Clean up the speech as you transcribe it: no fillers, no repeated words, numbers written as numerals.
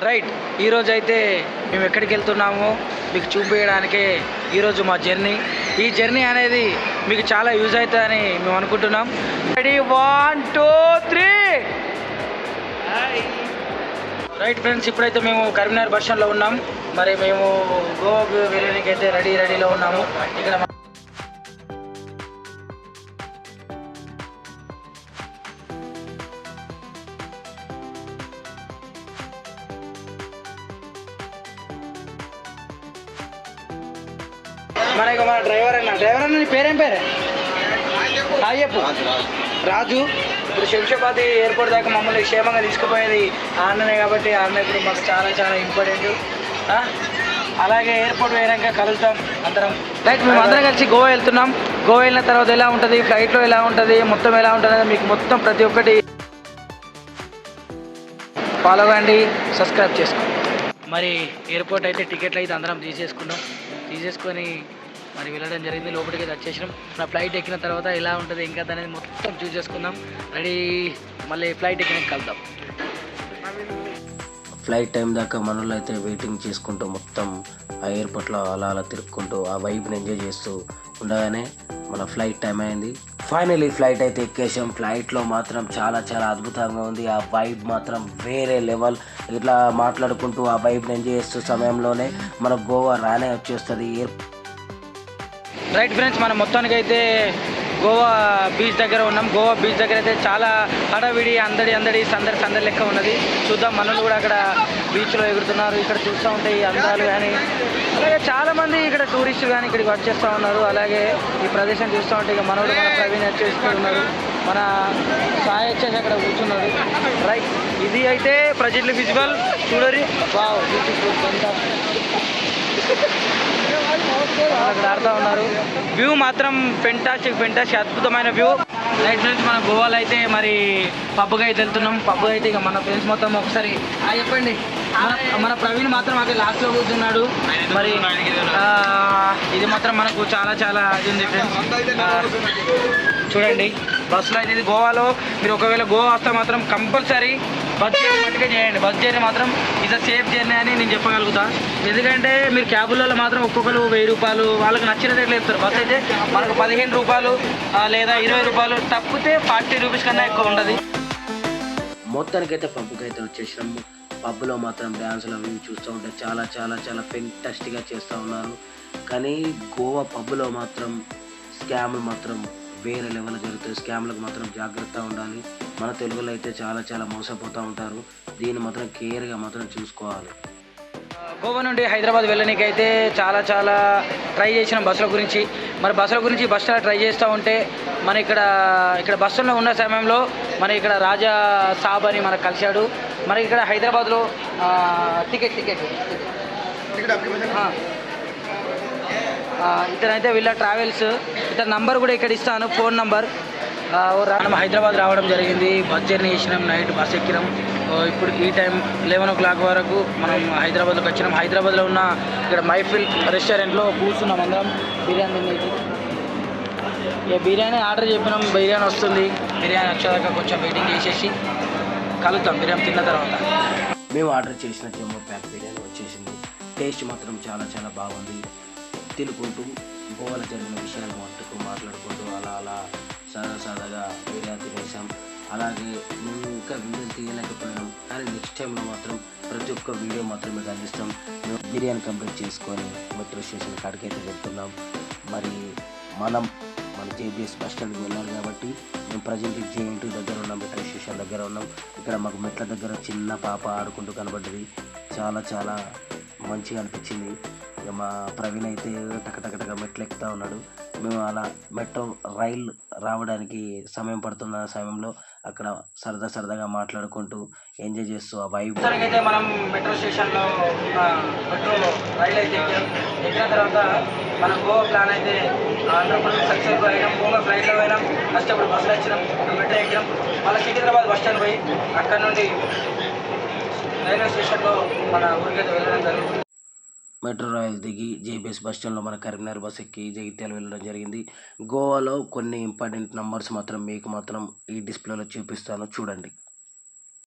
Right, ఈరోజు అయితే మేము ఎక్కడికి వెళ్తున్నామో మీకు చూపించడానికే ఈరోజు మా జర్నీ. ఈ జర్నీ అనేది మీకు చాలా యూజ్ అవుతుందని మేము అనుకుంటున్నాం. రెడీ, 1 2 3. రైట్ ఫ్రెండ్స్, ఇప్పుడైతే మేము కరీంనగర్ బస్ స్టాండ్లో ఉన్నాం. మరి మేము గోవాకు వెళ్ళడానికి అయితే రెడీలో ఉన్నాము. ఇక్కడ మన డ్రైవర్ అన్న నీ పేరేం పేరే? చెప్పు. రాజు. ఇప్పుడు శంషాబాద్ ఎయిర్పోర్ట్ దాకా మమ్మల్ని క్షేమంగా తీసుకుపోయేది ఆ అన్ననే, కాబట్టి ఆ అన్న ఇప్పుడు మాకు చాలా చాలా ఇంపార్టెంట్. అలాగే ఎయిర్పోర్ట్ పోయాక కలుద్దాం అందరం. రైట్, మేము అందరం కలిసి గోవా వెళ్తున్నాం. గోవా వెళ్ళిన తర్వాత ఎలా ఉంటుంది, ఫ్లైట్లో ఎలా ఉంటుంది, మొత్తం ఎలా ఉంటుంది మీకు మొత్తం ప్రతి ఒక్కటి ఫాలో అవ్వండి, సబ్స్క్రైబ్ చేసుకోండి. మరి ఎయిర్పోర్ట్ అయితే టికెట్లు అయితే అందరం తీసేసుకొని మరి వెళ్ళడం జరిగింది. లోపలికి అయితే వచ్చేసినాం. నా ఫ్లైట్ ఎక్కిన తర్వాత ఎలా ఉంటుంది ఇంకా అనేది మొత్తం చూసేసుకుందాం. రెడీ, మళ్ళీ ఫ్లైట్ ఎక్కినాక కలుద్దాం. ఫ్లైట్ టైం దాకా మనలో అయితే వెయిటింగ్ చేసుకుంటూ మొత్తం ఆ ఎయిర్పోర్ట్లో అలా తిరుక్కుంటూ ఆ వైబ్ని ఎంజాయ్ చేస్తూ ఉండగానే మన ఫ్లైట్ టైం అయింది. ఫైనలీ ఫ్లైట్ అయితే ఎక్కేసాం. ఫ్లైట్లో మాత్రం చాలా చాలా అద్భుతంగా ఉంది. ఆ వైబ్ మాత్రం వేరే లెవెల్. ఇట్లా మాట్లాడుకుంటూ ఆ వైబ్ని ఎంజాయ్ చేస్తూ సమయంలోనే మన గోవా రానే వచ్చేస్తుంది. రైట్ ఫ్రెండ్స్, మనం మొత్తానికి అయితే గోవా బీచ్ దగ్గర ఉన్నాం. గోవా బీచ్ దగ్గర అయితే చాలా హడావిడి, సందడి లెక్క ఉన్నది. చూద్దాం, మనల్ని కూడా అక్కడ బీచ్లో ఎగురుతున్నారు. ఇక్కడ చూస్తూ ఉంటే ఈ అందాలు కానీ, అలాగే చాలామంది ఇక్కడ టూరిస్టులు కానీ ఇక్కడికి వచ్చేస్తూ ఉన్నారు. అలాగే ఈ ప్రదేశం చూస్తూ ఉంటే ఇక మనోడు మన ప్రవీణ్ వచ్చేస్తూ ఉన్నారు, మన సాయి వచ్చేసి అక్కడ కూర్చున్నారు. రైట్, ఇది అయితే ప్రజెంట్ విజువల్ చూడరి. Wow, beautiful. అక్కడ ఆడుతూ ఉన్నారు. వ్యూ మాత్రం ఫెంటాస్టిక్ అద్భుతమైన వ్యూ. రైట్ ఫ్రెండ్స్, మన గోవాలో అయితే మరి పబ్గా అయితే వెళ్తున్నాం. పబ్ అయితే ఇక మన ఫ్రెండ్స్ మొత్తం ఒకసారి చెప్పండి. మన ప్రవీణ్ మాత్రం అక్కడ లాస్ట్లో కూర్చున్నాడు. మరి ఇది మాత్రం మనకు చాలా చాలా ఇది ఉంది ఫ్రెండ్స్. చూడండి, బస్సులో అయితే ఇది గోవాలో మీరు ఒకవేళ గోవా వస్తే మాత్రం కంపల్సరీ బస్ జర్నీ మట్టుగా చేయండి. బస్ జర్నీ మాత్రం ఇస్ అ సేఫ్ జర్నీ అని నేను చెప్పగలుగుతా. ఎందుకంటే మీరు క్యాబులలో మాత్రం ఒక్కొక్కరు 1000 రూపాయలు వాళ్ళకి నచ్చిన రేట్లు ఇస్తారు. బస్ అయితే మనకు 15 రూపాయలు లేదా 20 రూపాయలు, తప్పితే 40 రూపీస్ కన్నా ఎక్కువ ఉంటుంది. మొత్తానికైతే పబ్కి అయితే వచ్చేసినాము. పబ్లో మాత్రం డ్యాన్సులు అవి చూస్తూ ఉంటే చాలా చాలా చాలా ఫెంటాస్టిక్గా చేస్తూ ఉన్నారు. కానీ గోవా పబ్లో మాత్రం స్కామ్లు మాత్రం వేరే లెవెల్ జరుగుతాయి. స్కామ్లకు మాత్రం జాగ్రత్త ఉండాలి. మన తెలుగులో అయితే చాలా చాలా మోసపోతూ ఉంటారు. దీన్ని మాత్రం కేర్గా మాత్రం చూసుకోవాలి. గోవా నుండి హైదరాబాద్ వెళ్ళడానికి అయితే చాలా చాలా ట్రై చేసినాం బస్సుల గురించి. మరి బస్సుల గురించి బస్సులో ట్రై చేస్తూ ఉంటే మన ఇక్కడ బస్సులో ఉన్న సమయంలో మన ఇక్కడ రాజా సాబ్ అని మనకు కలిశాడు. మనకి ఇక్కడ హైదరాబాద్లో టికెట్ ఇతనైతే వీళ్ళ ట్రావెల్స్, ఇతని నంబర్ కూడా ఇక్కడ ఇస్తాను, ఫోన్ నంబర్. మనం హైదరాబాద్ రావడం జరిగింది. బస్ జర్నీ చేసినాం, నైట్ బస్ ఎక్కినాం. ఇప్పుడు ఈ టైం 11 o'clock వరకు మనం హైదరాబాద్లోకి వచ్చినాం. హైదరాబాద్లో ఉన్న ఇక్కడ మైఫిల్ రెస్టారెంట్లో కూర్చున్నాం అందరం. బిర్యానీ తినేది, ఇక బిర్యానీ ఆర్డర్ చెప్పినాం. బిర్యానీ వస్తుంది. బిర్యానీ వచ్చేదాకా కొంచెం వెయిటింగ్ చేసేసి కలుద్దాం బిర్యానీ తిన్న తర్వాత. మేము ఆర్డర్ చేసిన జమ్మూ ప్యాక్ బిర్యానీ వచ్చేసింది. టేస్ట్ మాత్రం చాలా చాలా బాగుంది. తినుకుంటూ గోవాలో జరిగిన విషయాలు మట్టుకు మాట్లాడుకుంటూ అలా సరదాగా బిర్యానీ తినేసాం. అలాగే ఇంకా వీడియో తీయలేకపోయినాం, కానీ నెక్స్ట్ టైంలో మాత్రం ప్రతి ఒక్క వీడియో మాత్రం మీకు అందిస్తాం. మేము బిర్యానీ కంప్లీట్ చేసుకొని మెట్రో స్టేషన్ కాడికి అయితే వెళ్తున్నాం. మరి మన జేబీఎస్ బస్ స్టాండ్కి వెళ్ళాలి కాబట్టి మేము ప్రజెంట్ జేఎన్టీ దగ్గర ఉన్నాం, మెట్రో స్టేషన్ దగ్గర ఉన్నాం. ఇక్కడ మాకు మెట్ల దగ్గర చిన్న పాప ఆడుకుంటూ కనబడ్డది. చాలా చాలా మంచిగా అనిపించింది. ఇక మా ప్రవీణ్ అయితే టకటక మెట్లు ఎక్కుతూ ఉన్నాడు. మేము అలా మెట్రో రైల్ రావడానికి సమయం పడుతున్న సమయంలో అక్కడ సరదాగా మాట్లాడుకుంటూ ఎంజాయ్ చేస్తూ ఆ వైబ్. అయితే మనం మెట్రో స్టేషన్లో మెట్రో రైల్ అయితే ఎక్కిన తర్వాత మనం గోవా ప్లాన్ అయితే 100% సక్సెస్ఫుల్ అయినాం. గోవా ఫ్లైట్లో పోయినాం, కష్టపడి బస్సులో వచ్చినాం, మెట్రో ఎక్కినాం. మళ్ళీ సికింద్రాబాద్ బస్ స్టాండ్ పోయి అక్కడ నుండి రైల్వే స్టేషన్లో మన ఊరికైతే వెళ్ళడం జరుగుతుంది. మెట్రో రైల్ దిగి జేబీఎస్ బస్ స్టాండ్లో మన కరీంనగర్ బస్ ఎక్కి జగిత్యాల వెళ్ళడం జరిగింది. గోవాలో కొన్ని ఇంపార్టెంట్ నంబర్స్ మాత్రం మీకు మాత్రం ఈ డిస్ప్లేలో చూపిస్తాను, చూడండి.